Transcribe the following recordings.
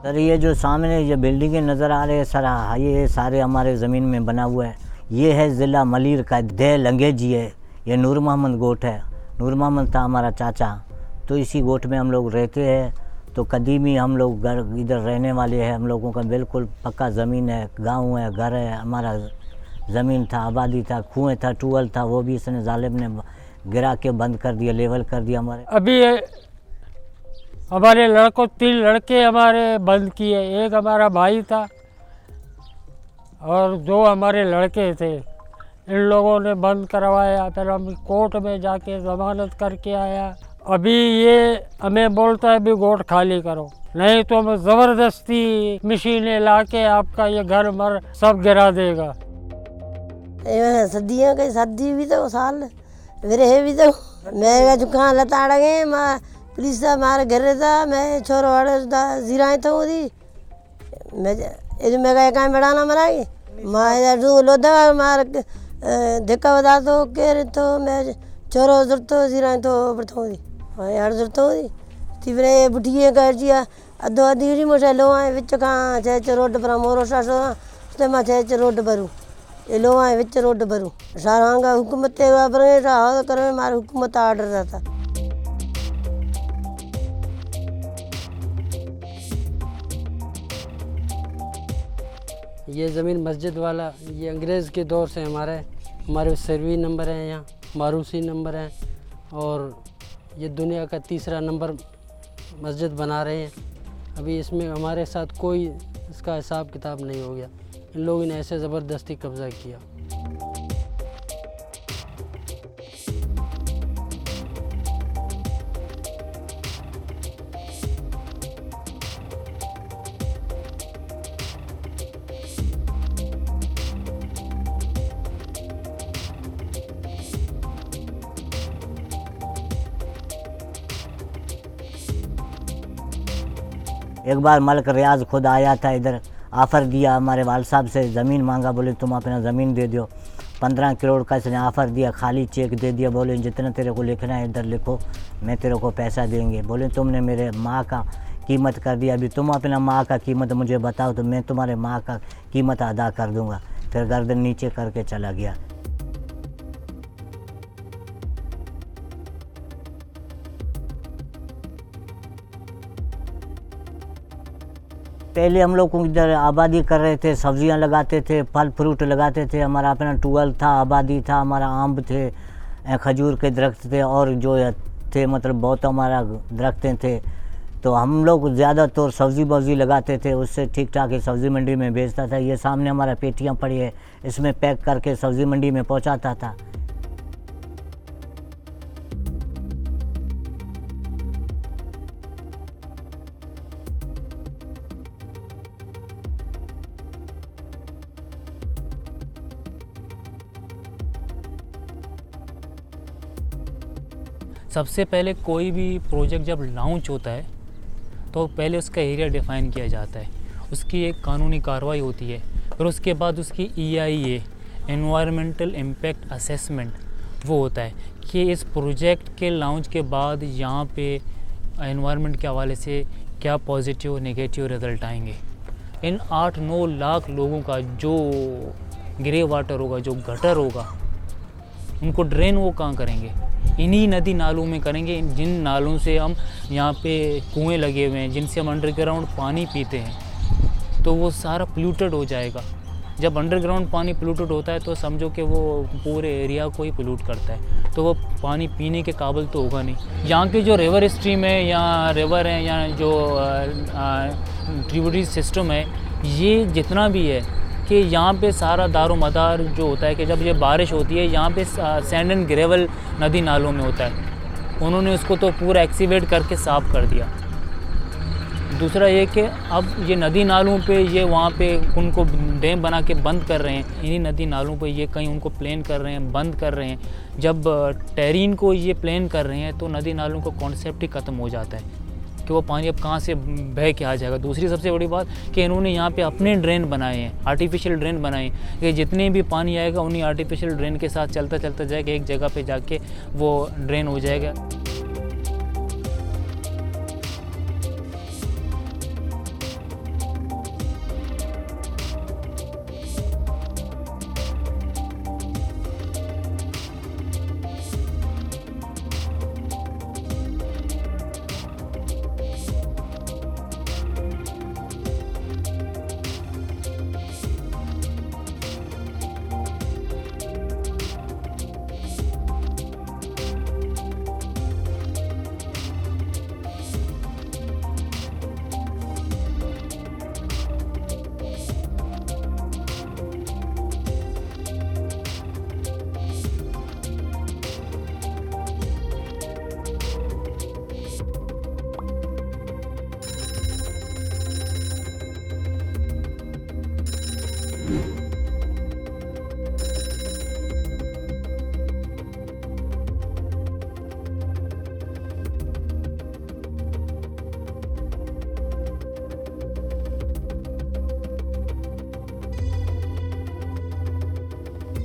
Sir ये जो सामने ये बिल्डिंगें नज़र आ रहे हैं सर, ये सारे हमारे ज़मीन में बना हुआ है। ये है ज़िला मलीर का दे लंगेजी है। ये नूर मोहम्मद गोट है। नूर मोहम्मद था हमारा चाचा, तो इसी गोट में हम लोग रहते हैं। तो कदीमी हम लोग घर इधर रहने वाले हैं। हम लोगों का बिल्कुल पक्का ज़मीन है, गांव है, घर है। हमारा ज़मीन था, आबादी था, कुएँ था, टूअल था, वो भी इसने जालिम ने गिरा के बंद कर दिया, लेवल कर दिया। हमारे लड़कों 3 लड़के हमारे बंद किए। एक हमारा भाई था और 2 हमारे लड़के थे। इन लोगों ने बंद करवाया। फिर हम कोर्ट में जाके ज़मानत करके आया। अभी ये हमें बोलता है भी गोट खाली करो, नहीं तो हम ज़बरदस्ती मशीनें ला के आपका ये घर मर सब गिरा देगा। सदियों की सदी भी तो साल मेरे भी तो मैं कहाँ लताड़ गए पुलिस दा मार घर दा मैं छोरो वाले दा जीराए तो दी मैं कहा बढ़ाना मराई माँ लोधा मार धक्का बता दो के तो मैं छोरो जुड़तो जीराए तो बढ़तो दी यार जुड़तो दी तीवरे बुढ़िए कर जिया अधो अधी मोटे लो आए विच कहाँ छे रोड पर मोरो सासो ते मां छे रोड पर ये लो आए विच रोड पर सारा हुकूमत पर करे मार हुकूमत आर्डर रहता। ये ज़मीन मस्जिद वाला ये अंग्रेज़ के दौर से हमारे सर्वी नंबर हैं, यहाँ मारूसी नंबर हैं और ये दुनिया का 3रा नंबर मस्जिद बना रहे हैं। अभी इसमें हमारे साथ कोई इसका हिसाब किताब नहीं हो गया। इन लोगों ने ऐसे ज़बरदस्ती कब्ज़ा किया। एक बार मलिक रियाज खुद आया था इधर, ऑफ़र दिया हमारे वाल साहब से, ज़मीन मांगा, बोले तुम अपना ज़मीन दे दो। 15 करोड़ का इसने ऑफ़र दिया, खाली चेक दे दिया। बोले जितना तेरे को लिखना है इधर लिखो, मैं तेरे को पैसा देंगे। बोले तुमने मेरे माँ का कीमत कर दिया, अभी तुम अपना माँ का कीमत मुझे बताओ तो मैं तुम्हारे माँ का कीमत अदा कर दूँगा। फिर गर्दन नीचे करके चला गया। पहले हम लोग इधर आबादी कर रहे थे, सब्जियां लगाते थे, फल फ्रूट लगाते थे। हमारा अपना टूअल था, आबादी था, हमारा आम थे, खजूर के दरख्त थे और जो थे मतलब बहुत हमारा दरख्तें थे। तो हम लोग ज़्यादातर सब्ज़ी वब्ज़ी लगाते थे, उससे ठीक ठाक सब्ज़ी मंडी में बेचता था। ये सामने हमारा पेटियां पड़ी है, इसमें पैक करके सब्ज़ी मंडी में पहुंचाता था। सबसे पहले कोई भी प्रोजेक्ट जब लॉन्च होता है तो पहले उसका एरिया डिफ़ाइन किया जाता है, उसकी एक कानूनी कार्रवाई होती है, फिर उसके बाद उसकी EIA एनवायरमेंटल इम्पैक्ट असेसमेंट वो होता है कि इस प्रोजेक्ट के लॉन्च के बाद यहाँ पे एनवायरनमेंट के हवाले से क्या पॉजिटिव नेगेटिव रिज़ल्ट आएंगे। इन 8-9 लाख लोगों का जो ग्रे वाटर होगा, जो गटर होगा, उनको ड्रेन वो कहाँ करेंगे? इन्हीं नदी नालों में करेंगे, जिन नालों से हम यहाँ पे कुएं लगे हुए हैं, जिनसे हम अंडरग्राउंड पानी पीते हैं, तो वो सारा पोल्यूटेड हो जाएगा। जब अंडरग्राउंड पानी पोल्यूटेड होता है तो समझो कि वो पूरे एरिया को ही पोल्यूट करता है, तो वो पानी पीने के काबिल तो होगा नहीं। यहाँ के जो रिवर स्ट्रीम है या रिवर है या जो ट्रिब्यूटरी सिस्टम है, ये जितना भी है कि यहाँ पे सारा दारो मदार जो होता है कि जब ये बारिश होती है यहाँ पे सैंड एंड ग्रेवल नदी नालों में होता है। उन्होंने उसको तो पूरा एक्सीवेट करके साफ़ कर दिया। दूसरा ये कि अब ये नदी नालों पे ये वहाँ पे उनको डैम बना के बंद कर रहे हैं। इन्हीं नदी नालों पे ये कहीं उनको प्लेन कर रहे हैं, बंद कर रहे हैं। जब टेरीन को ये प्लेन कर रहे हैं तो नदी नालों का कॉन्सेप्ट ही ख़त्म हो जाता है कि वो पानी अब कहाँ से बह के आ जाएगा। दूसरी सबसे बड़ी बात कि इन्होंने यहाँ पे अपने ड्रेन बनाए हैं, आर्टिफिशियल ड्रेन बनाए हैं कि जितने भी पानी आएगा उन्हीं आर्टिफिशियल ड्रेन के साथ चलता चलता जाएगा, एक जगह पे जाके वो ड्रेन हो जाएगा।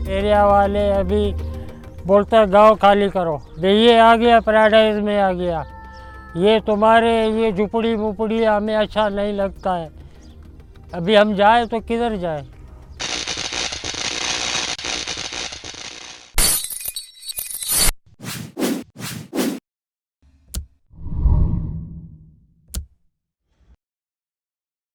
एरिया वाले अभी बोलते हैं गांव खाली करो, ये आ गया पैराडाइज में आ गया, ये तुम्हारे ये झुपड़ी मुपड़ी हमें अच्छा नहीं लगता है। अभी हम जाए तो किधर जाए।